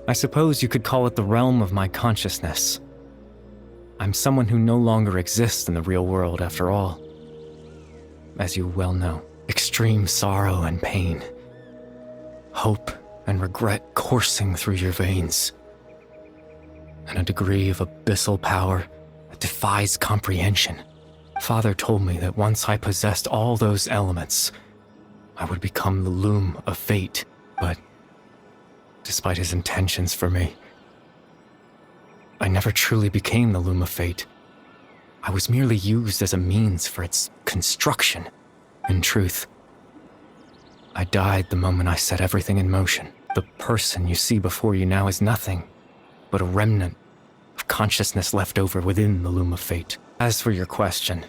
I suppose you could call it the realm of my consciousness. I'm someone who no longer exists in the real world after all. As you well know, extreme sorrow and pain, hope and regret coursing through your veins, and a degree of abyssal power that defies comprehension. Father told me that once I possessed all those elements, I would become the Loom of Fate, but despite his intentions for me, I never truly became the Loom of Fate. I was merely used as a means for its construction. In truth, I died the moment I set everything in motion. The person you see before you now is nothing but a remnant of consciousness left over within the Loom of Fate. As for your question,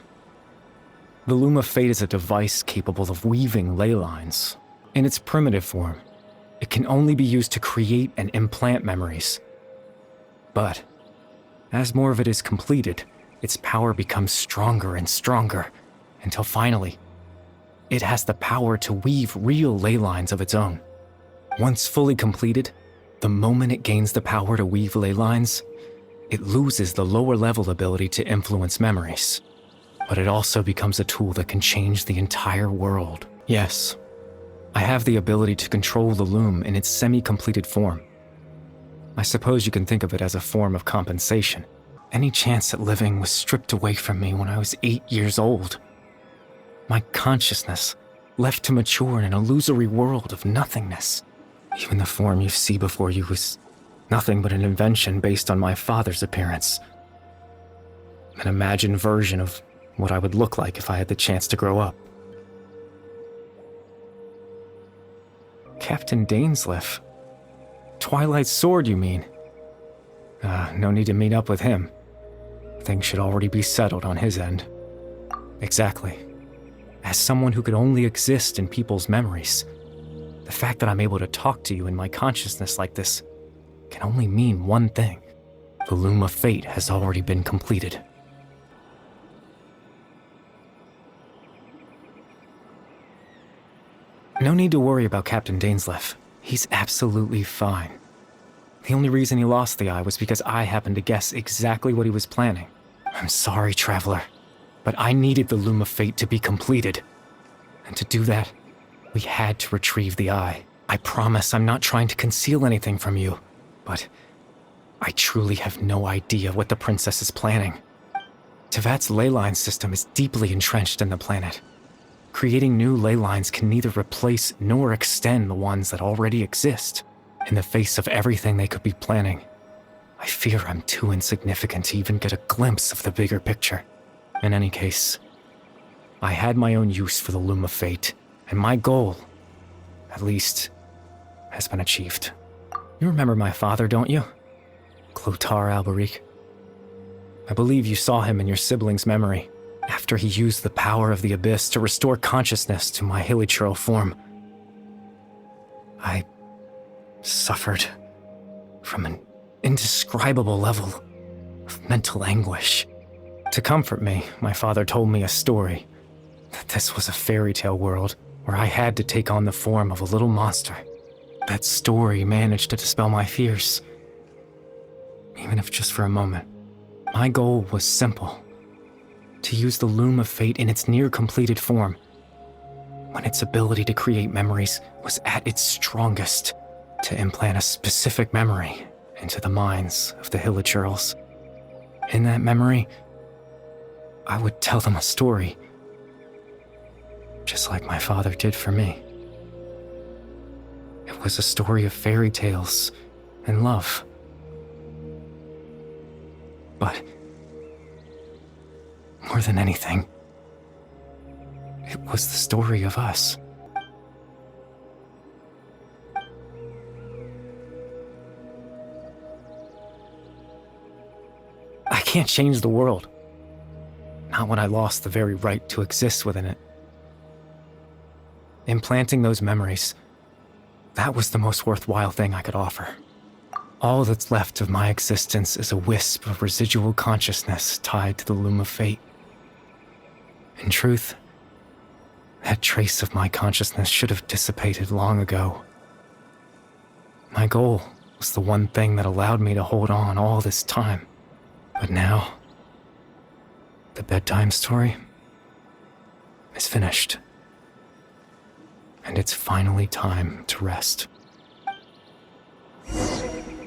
the Loom of Fate is a device capable of weaving ley lines. In its primitive form, it can only be used to create and implant memories. But as more of it is completed, its power becomes stronger and stronger, until finally, it has the power to weave real ley lines of its own. Once fully completed, the moment it gains the power to weave ley lines, it loses the lower level ability to influence memories. But it also becomes a tool that can change the entire world. Yes, I have the ability to control the loom in its semi-completed form. I suppose you can think of it as a form of compensation. Any chance at living was stripped away from me when I was 8 years old. My consciousness left to mature in an illusory world of nothingness. Even the form you see before you was nothing but an invention based on my father's appearance. An imagined version of what I would look like if I had the chance to grow up. Captain Dainsleif? Twilight Sword, you mean? No need to meet up with him. Things should already be settled on his end. Exactly. As someone who could only exist in people's memories, the fact that I'm able to talk to you in my consciousness like this can only mean one thing. The Loom of Fate has already been completed. No need to worry about Captain Dainsleif. He's absolutely fine. The only reason he lost the eye was because I happened to guess exactly what he was planning. I'm sorry, Traveler, but I needed the Loom of Fate to be completed. And to do that, we had to retrieve the eye. I promise I'm not trying to conceal anything from you, but I truly have no idea what the princess is planning. Tevat's ley line system is deeply entrenched in the planet. Creating new ley lines can neither replace nor extend the ones that already exist. In the face of everything they could be planning, I fear I'm too insignificant to even get a glimpse of the bigger picture. In any case, I had my own use for the Loom of Fate, and my goal, at least, has been achieved. You remember my father, don't you? Clotar Alberic. I believe you saw him in your sibling's memory, after he used the power of the Abyss to restore consciousness to my hilichurl form. I suffered from an indescribable level of mental anguish. To comfort me, my father told me a story, that this was a fairy tale world where I had to take on the form of a little monster. That story managed to dispel my fears, even if just for a moment. My goal was simple: to use the Loom of Fate in its near-completed form, when its ability to create memories was at its strongest, to implant a specific memory into the minds of the hilichurls. In that memory, I would tell them a story, just like my father did for me. It was a story of fairy tales and love. But more than anything, it was the story of us. I can't change the world. Not when I lost the very right to exist within it. Implanting those memories, that was the most worthwhile thing I could offer. All that's left of my existence is a wisp of residual consciousness tied to the Loom of Fate. In truth, that trace of my consciousness should have dissipated long ago. My goal was the one thing that allowed me to hold on all this time. But now, the bedtime story is finished. And it's finally time to rest.